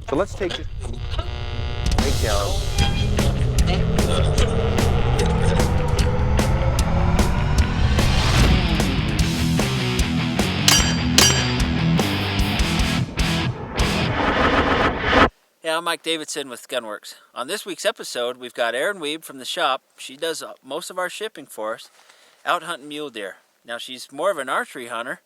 So let's take this down. Yeah, I'm Mike Davidson with Gunwerks. On this week's episode, we've got Erin Weibe from the shop. She does most of our shipping for us, out hunting mule deer. Now, she's more of an archery hunter,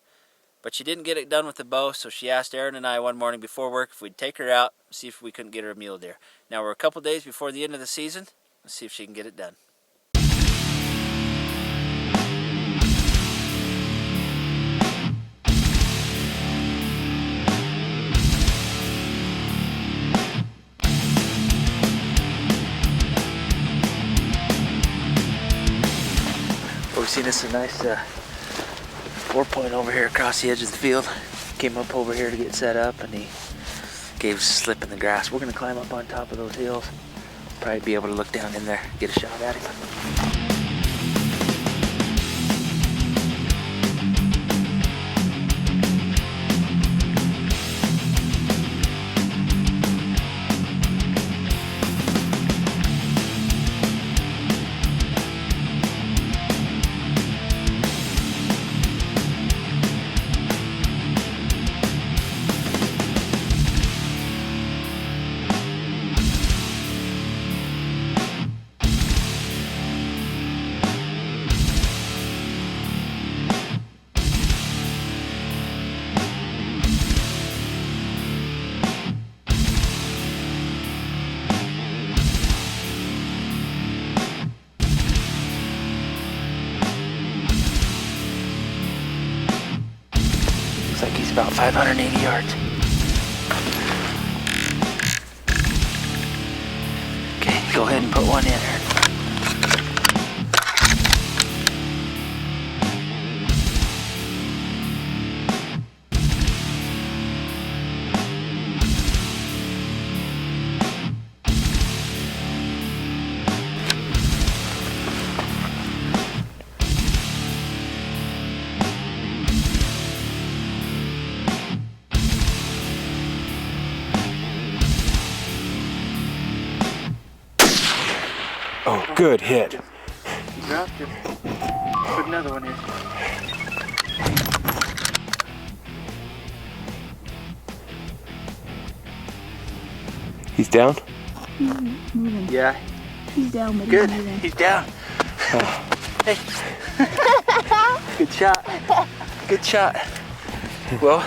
but she didn't get it done with the bow, so she asked Erin and I one morning before work if we'd take her out, see if we couldn't get her a mule deer. Now, we're a couple days before the end of the season. Let's see if she can get it done. We've seen this a nice 4-point over here across the edge of the field. Came up over here to get set up and he gave us a slip in the grass. We're gonna climb up on top of those hills. Probably be able to look down in there, get a shot at him. Looks like he's about 580 yards. Okay, go ahead and put one in here. Oh, good hit. You dropped it. Put another one in. He's down? Moving. Yeah. He's down, but Good. he's moving. He's down. Hey. Good shot. Good shot. Well,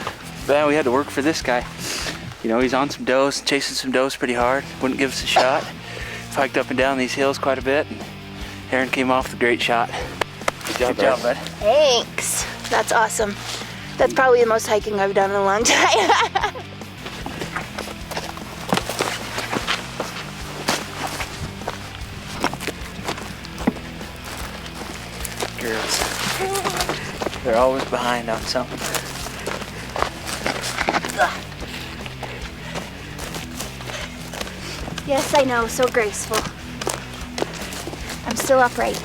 man, we had to work for this guy. You know, he's on some does, chasing some does pretty hard. Wouldn't give us a shot. Hiked up and down these hills quite a bit, and Erin came off with a great shot. Good job, bud. Thanks. That's awesome. That's probably the most hiking I've done in a long time. Girls. They're always behind on something. Yes, I know. So graceful. I'm still upright.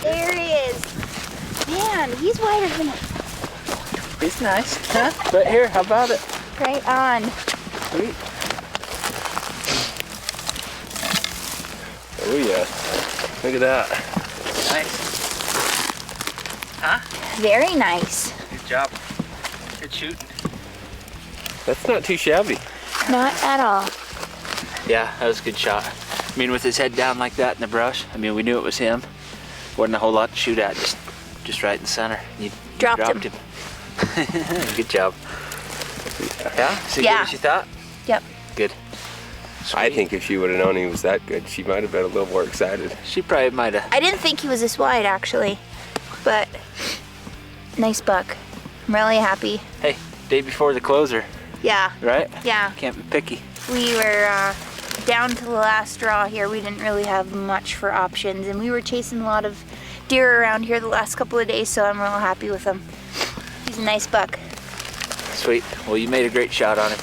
There he is. Man, he's wider than He's nice, huh? But here, how about it? right on. Sweet. Oh yeah. Look at that. Nice. Huh? Very nice. Good job. Good shooting. That's not too shabby. Not at all. Yeah, that was a good shot. I mean, with his head down like that in the brush, I mean, we knew it was him. Wasn't a whole lot to shoot at, just right in the center. You Dropped him. Good job. Yeah? Is he Yeah. good as you thought? Yep. Good. I think if she would have known he was that good, she might have been a little more excited. She probably might have. I didn't think he was this wide, actually. But nice buck. I'm really happy. Hey, day before the closer, Yeah. right? Yeah. Can't be picky. We were down to the last straw here. We didn't really have much for options, and we were chasing a lot of deer around here the last couple of days, so I'm real happy with him. He's a nice buck. Sweet. Well, you made a great shot on him.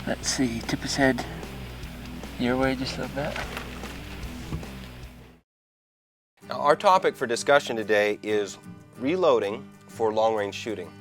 Let's see, tip his head your way just a little bit. our topic for discussion today is reloading for long-range shooting.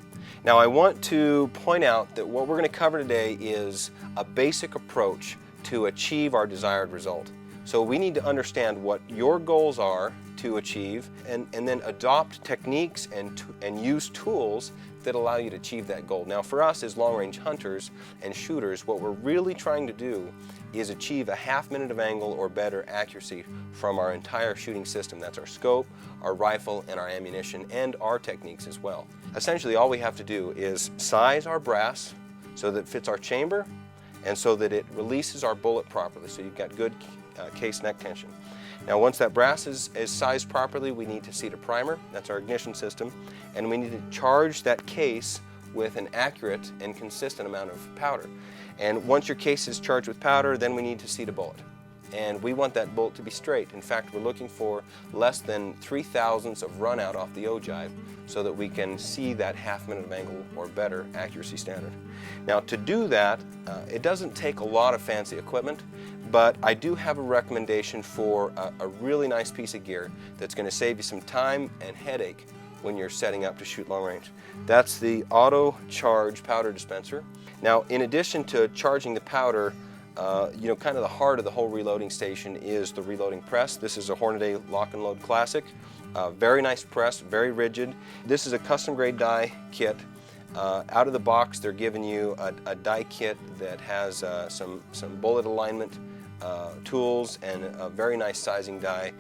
Now, I want to point out that what we're going to cover today is a basic approach to achieve our desired result. So we need to understand what your goals are to achieve, and then adopt techniques and use tools that allow you to achieve that goal. Now, for us as long-range hunters and shooters, what we're really trying to do is achieve a half minute of angle or better accuracy from our entire shooting system. That's our scope, our rifle, and our ammunition, and our techniques as well. Essentially, all we have to do is size our brass so that it fits our chamber and so that it releases our bullet properly, so you've got good case neck tension. Now, once that brass is sized properly, we need to seat a primer. That's our ignition system. And we need to charge that case with an accurate and consistent amount of powder. And once your case is charged with powder, then we need to seat a bullet. And we want that bullet to be straight. In fact, we're looking for less than 3/1000ths of run out off the ogive so that we can see that half minute of angle or better accuracy standard. Now, to do that, it doesn't take a lot of fancy equipment, but I do have a recommendation for a really nice piece of gear that's going to save you some time and headache when you're setting up to shoot long range. That's the auto charge powder dispenser. Now, in addition to charging the powder, kind of the heart of the whole reloading station is the reloading press. This is a Hornady Lock and Load Classic. Very nice press, very rigid. This is a custom grade die kit. Out of the box, they're giving you a die kit that has some bullet alignment tools and a very nice sizing die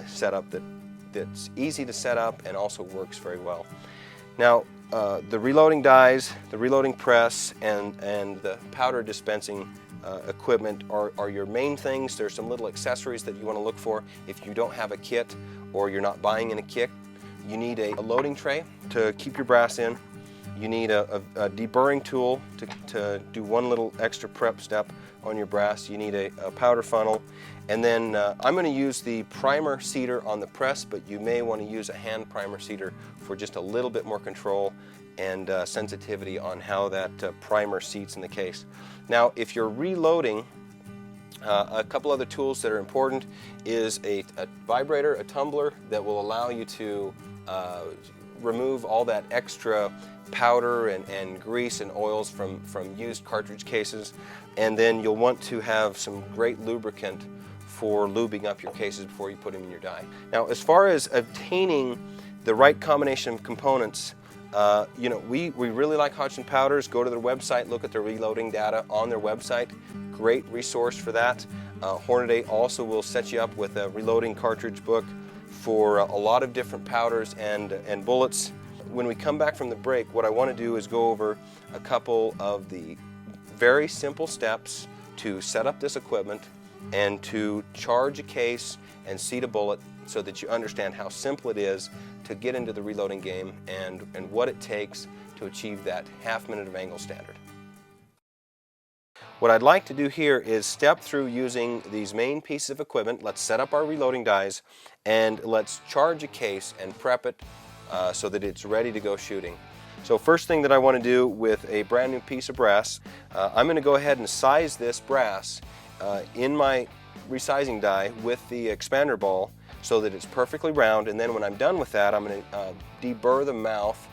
setup that's easy to set up and also works very well. Now, the reloading dies, the reloading press, and the powder dispensing equipment are your main things. There's some little accessories that you want to look for if you don't have a kit or you're not buying in a kit. You need a loading tray to keep your brass in. You need a deburring tool to do one little extra prep step on your brass. You need a powder funnel. And then I'm going to use the primer seater on the press, but you may want to use a hand primer seater for just a little bit more control and sensitivity on how that primer seats in the case. Now, if you're reloading, a couple other tools that are important is a vibrator, a tumbler that will allow you to remove all that extra powder and grease and oils from used cartridge cases. And then you'll want to have some great lubricant for lubing up your cases before you put them in your die. Now, as far as obtaining the right combination of components, we really like Hodgson Powders. Go to their website, look at their reloading data on their website. Great resource for that. Hornady also will set you up with a reloading cartridge book for a lot of different powders and bullets. When we come back from the break, what I want to do is go over a couple of the very simple steps to set up this equipment and to charge a case and seat a bullet so that you understand how simple it is to get into the reloading game and what it takes to achieve that half minute of angle standard. What I'd like to do here is step through using these main pieces of equipment. Let's set up our reloading dies and let's charge a case and prep it so that it's ready to go shooting. So first thing that I want to do with a brand new piece of brass, I'm going to go ahead and size this brass in my resizing die with the expander ball so that it's perfectly round, and then when I'm done with that, I'm going to deburr the mouth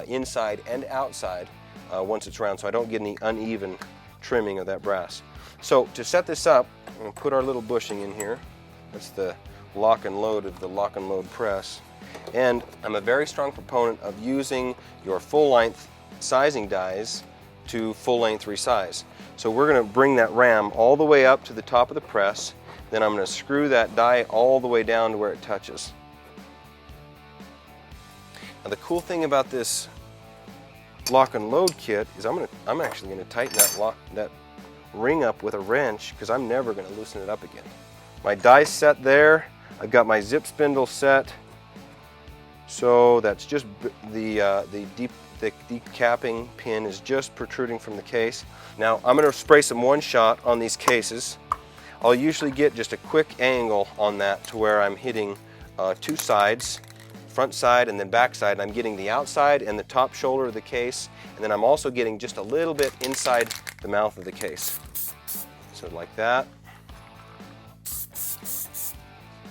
inside and outside once it's round so I don't get any uneven trimming of that brass. So to set this up, I'm going to put our little bushing in here. That's the lock and load of the lock and load press. And I'm a very strong proponent of using your full-length sizing dies to full-length resize. So we're going to bring that ram all the way up to the top of the press, then I'm going to screw that die all the way down to where it touches. Now the cool thing about this lock and load kit is I'm actually going to tighten that ring up with a wrench because I'm never going to loosen it up again. My die's set there. I've got my zip spindle set. So that's just the decapping pin is just protruding from the case. Now I'm going to spray some one-shot on these cases. I'll usually get just a quick angle on that to where I'm hitting two sides, front side and then back side, and I'm getting the outside and the top shoulder of the case, and then I'm also getting just a little bit inside the mouth of the case. So like that.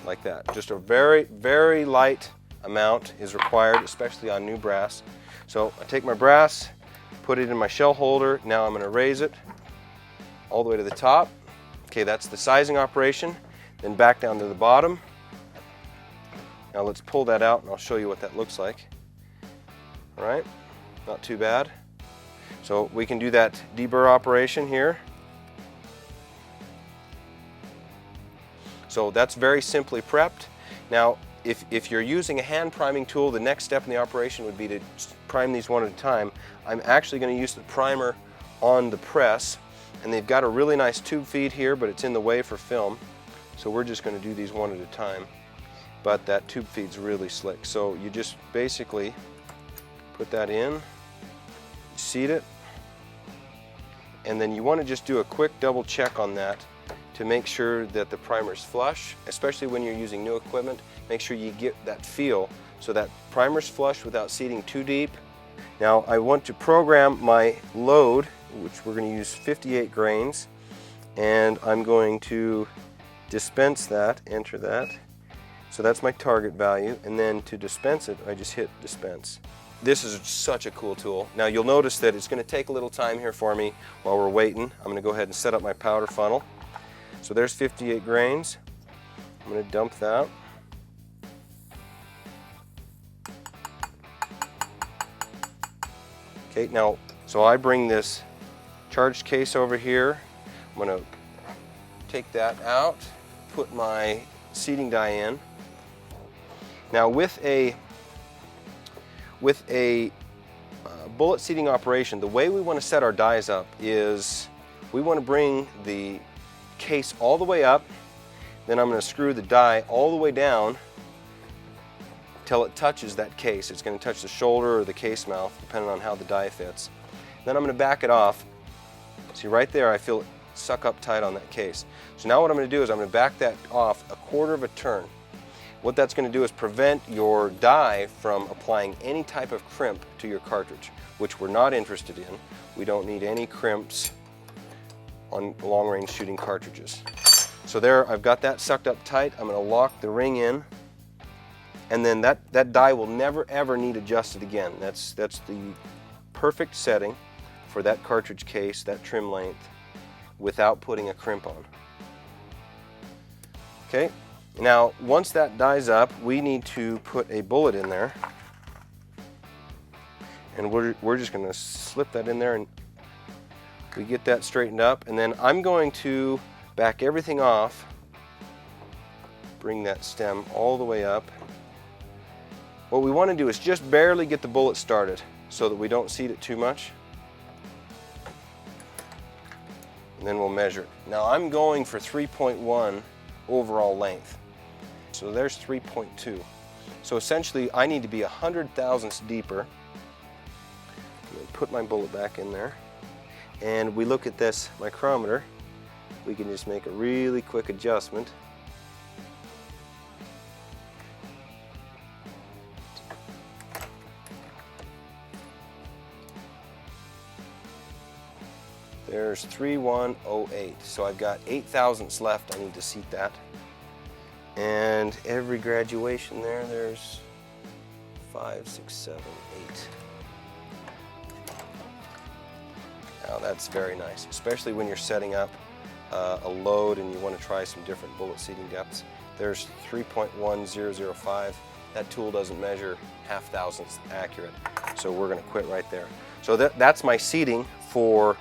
like that. Just a very, very light amount is required, especially on new brass. So I take my brass, put it in my shell holder. Now I'm going to raise it all the way to the top. Okay, that's the sizing operation. Then back down to the bottom. Now let's pull that out and I'll show you what that looks like. All right, not too bad. So we can do that deburr operation here. So that's very simply prepped. Now, if you're using a hand priming tool, the next step in the operation would be to prime these one at a time. I'm actually going to use the primer on the press, and they've got a really nice tube feed here, but it's in the way for film. So we're just going to do these one at a time. But that tube feed's really slick. So you just basically put that in, seat it, and then you want to just do a quick double check on that to make sure that the primer's flush, especially when you're using new equipment. Make sure you get that feel so that primer's flush without seating too deep. Now I want to program my load, which we're going to use 58 grains, and I'm going to dispense that, enter that. So that's my target value, and then to dispense it, I just hit dispense. This is such a cool tool. Now you'll notice that it's going to take a little time here for me while we're waiting. I'm going to go ahead and set up my powder funnel. So there's 58 grains. I'm going to dump that. Okay, now, so I bring this charged case over here. I'm going to take that out, put my seating die in. Now with a bullet seating operation, the way we want to set our dies up is we want to bring the case all the way up, then I'm going to screw the die all the way down till it touches that case. It's going to touch the shoulder or the case mouth, depending on how the die fits. Then I'm going to back it off. See right there, I feel it suck up tight on that case. So now what I'm going to do is I'm going to back that off a quarter of a turn. What that's going to do is prevent your die from applying any type of crimp to your cartridge, which we're not interested in. We don't need any crimps on long-range shooting cartridges. So there, I've got that sucked up tight. I'm going to lock the ring in, and then that die will never ever need adjusted again. That's the perfect setting for that cartridge case, that trim length, without putting a crimp on. Okay, now once that die's up, we need to put a bullet in there, and we're just going to slip that in there, and we get that straightened up, and then I'm going to back everything off, bring that stem all the way up. What we want to do is just barely get the bullet started so that we don't seat it too much. And then we'll measure it. Now I'm going for 3.1 overall length. So there's 3.2. So essentially I need to be 100 thousandths deeper. Put my bullet back in there. And we look at this micrometer. We can just make a really quick adjustment. There's 3108. So I've got 8 thousandths left. I need to seat that. And every graduation there's 5, 6, 7, 8. Now that's very nice, especially when you're setting up a load and you want to try some different bullet seating depths. There's 3.1005. That tool doesn't measure half thousandths accurate, so we're going to quit right there. So that's my seating for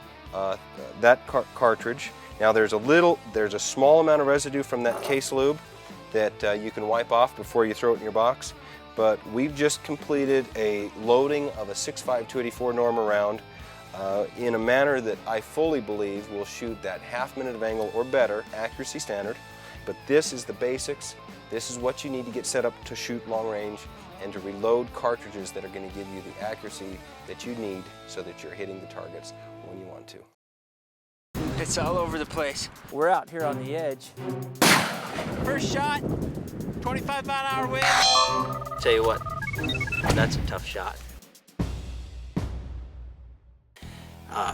that cartridge. Now there's a small amount of residue from that case lube that you can wipe off before you throw it in your box, but we've just completed a loading of a 6.5 284 Norma round in a manner that I fully believe will shoot that half minute of angle or better accuracy standard. But this is the basics. This is what you need to get set up to shoot long range and to reload cartridges that are going to give you the accuracy that you need so that you're hitting the targets when you want to. It's all over the place. We're out here on the edge. First shot, 25-mile-an-hour wind. Tell you what, that's a tough shot.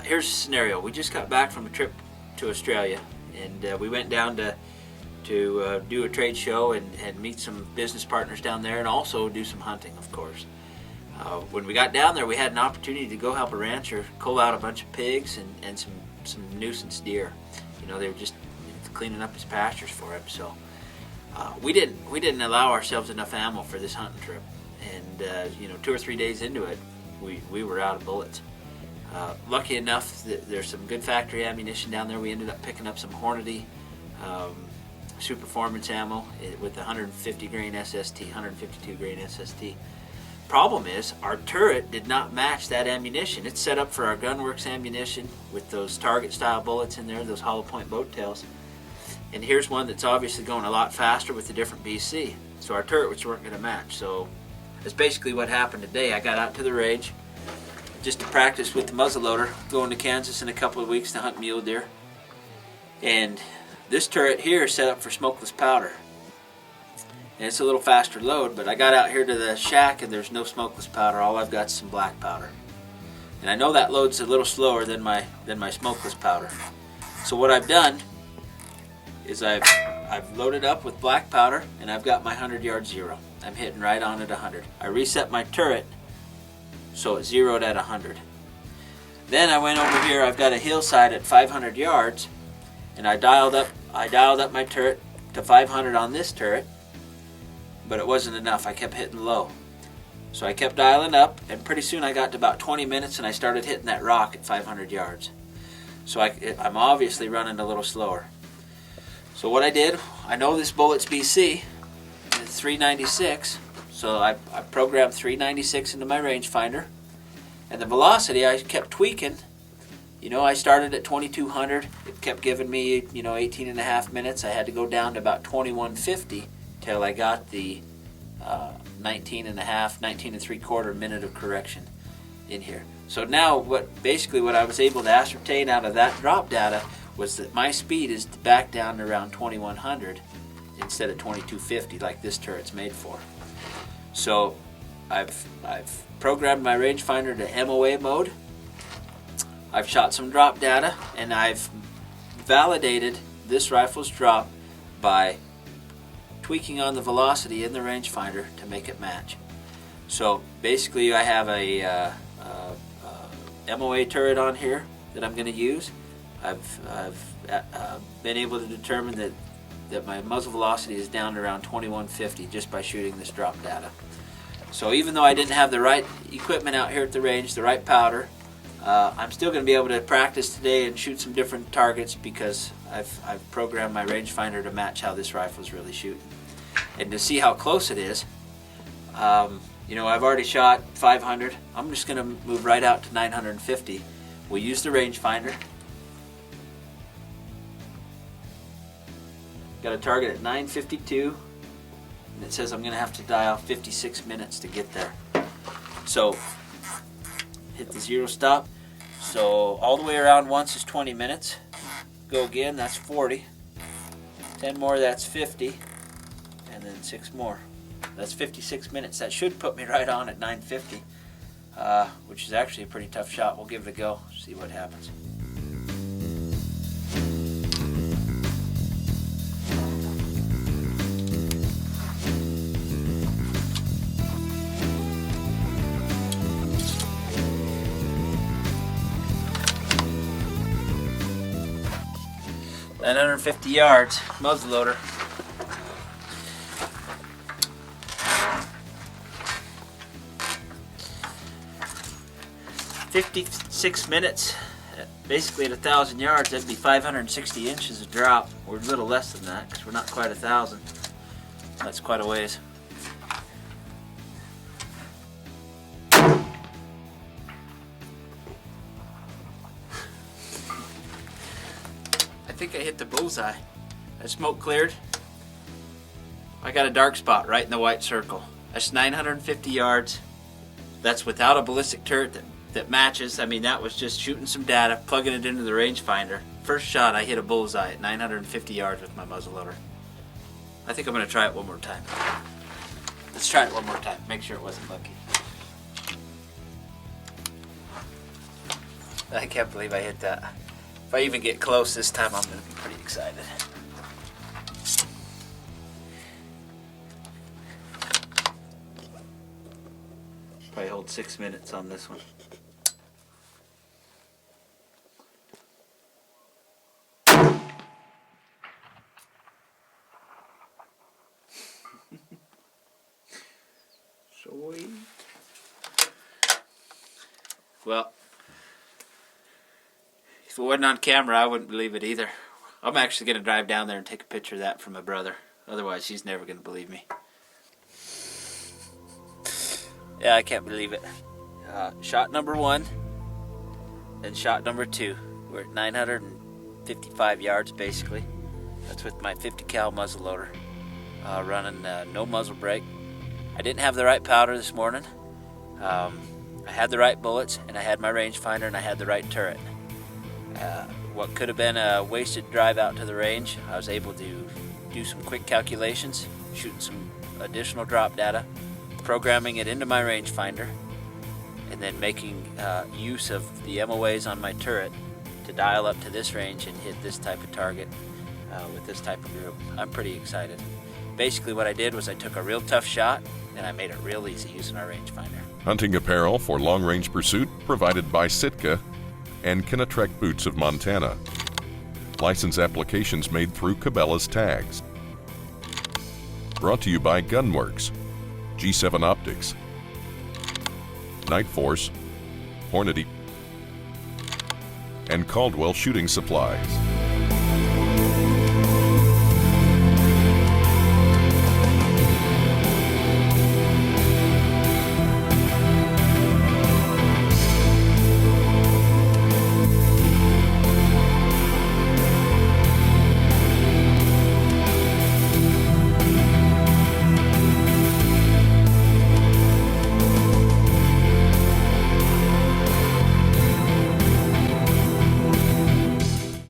Here's a scenario. We just got back from a trip to Australia, and we went down to to do a trade show and meet some business partners down there, and also do some hunting, of course. When we got down there, we had an opportunity to go help a rancher cull out a bunch of pigs and some nuisance deer. You know, they were just cleaning up his pastures for him. So we didn't allow ourselves enough ammo for this hunting trip, and you know, 2 or 3 days into it, we were out of bullets. Lucky enough that there's some good factory ammunition down there. We ended up picking up some Hornady Super Performance ammo with the 150 grain SST, 152 grain SST. Problem is, our turret did not match that ammunition. It's set up for our Gunwerks ammunition with those target style bullets in there, those hollow point boat tails. And here's one that's obviously going a lot faster with a different BC. So our turrets weren't going to match. So that's basically what happened today. I got out to the range just to practice with the muzzleloader, going to Kansas in a couple of weeks to hunt mule deer. And this turret here is set up for smokeless powder. And it's a little faster load, but I got out here to the shack and there's no smokeless powder. All I've got is some black powder. And I know that loads a little slower than my smokeless powder. So what I've done is I've loaded up with black powder, and I've got my 100-yard zero. I'm hitting right on at 100. I reset my turret so it's zeroed at 100. Then I went over here. I've got a hillside at 500 yards, and I dialed up my turret to 500 on this turret, but it wasn't enough. I kept hitting low. So I kept dialing up, and pretty soon I got to about 20 minutes, and I started hitting that rock at 500 yards. So I'm obviously running a little slower. So what I did, I know this bullet's BC, it's 396, so I programmed 396 into my rangefinder, and the velocity I kept tweaking. You know, I started at 2200, it kept giving me, you know, 18 and a half minutes. I had to go down to about 2150 till I got the 19 and 3/4 minute of correction in here. So now what I was able to ascertain out of that drop data was that my speed is back down to around 2100 instead of 2250 like this turret's made for. So I've programmed my rangefinder to MOA mode. I've shot some drop data, and I've validated this rifle's drop by tweaking on the velocity in the rangefinder to make it match. So basically I have a MOA turret on here that I'm going to use. I've been able to determine that my muzzle velocity is down to around 2150 just by shooting this drop data. So even though I didn't have the right equipment out here at the range, the right powder, I'm still going to be able to practice today and shoot some different targets because I've programmed my rangefinder to match how this rifle is really shooting. And to see how close it is, you know, I've already shot 500. I'm just going to move right out to 950. We'll use the rangefinder. Got a target at 952, and it says I'm going to have to dial 56 minutes to get there. So hit the zero stop. So all the way around once is 20 minutes. Go again, that's 40. 10 more, that's 50. And then 6 more. That's 56 minutes. That should put me right on at 950, which is actually a pretty tough shot. We'll give it a go, see what happens. At 150 yards, muzzleloader. "56 minutes, basically at 1,000 yards, that'd be 560 inches of drop. We're a little less than that because we're not quite 1,000. That's quite a ways. I think I hit the bullseye. That smoke cleared. I got a dark spot right in the white circle. That's 950 yards. That's without a ballistic turret that matches. I mean, that was just shooting some data, plugging it into the rangefinder. First shot, I hit a bullseye at 950 yards with my muzzleloader. I think I'm going to try it one more time. Let's try it one more time. Make sure it wasn't lucky. I can't believe I hit that. If I even get close this time, I'm going to be pretty excited. old 6 minutes on this one. Sweet. Well, if it wasn't on camera, I wouldn't believe it either. I'm actually going to drive down there and take a picture of that for my brother. Otherwise, she's never going to believe me. Yeah, I can't believe it. Shot number 1 and shot number 2. We're at 955 yards, basically. That's with my 50 cal muzzleloader, running no muzzle brake. I didn't have the right powder this morning. I had the right bullets, and I had my rangefinder, and I had the right turret. What could have been a wasted drive out to the range, I was able to do some quick calculations, shooting some additional drop data, programming it into my rangefinder, and then making use of the MOAs on my turret to dial up to this range and hit this type of target with this type of group. I'm pretty excited. Basically what I did was I took a real tough shot and I made it real easy using our rangefinder. Hunting apparel for long-range pursuit provided by Sitka and Kinatrek Boots of Montana. License applications made through Cabela's Tags. Brought to you by Gunwerks, G7 Optics, Night Force, Hornady, and Caldwell Shooting Supplies.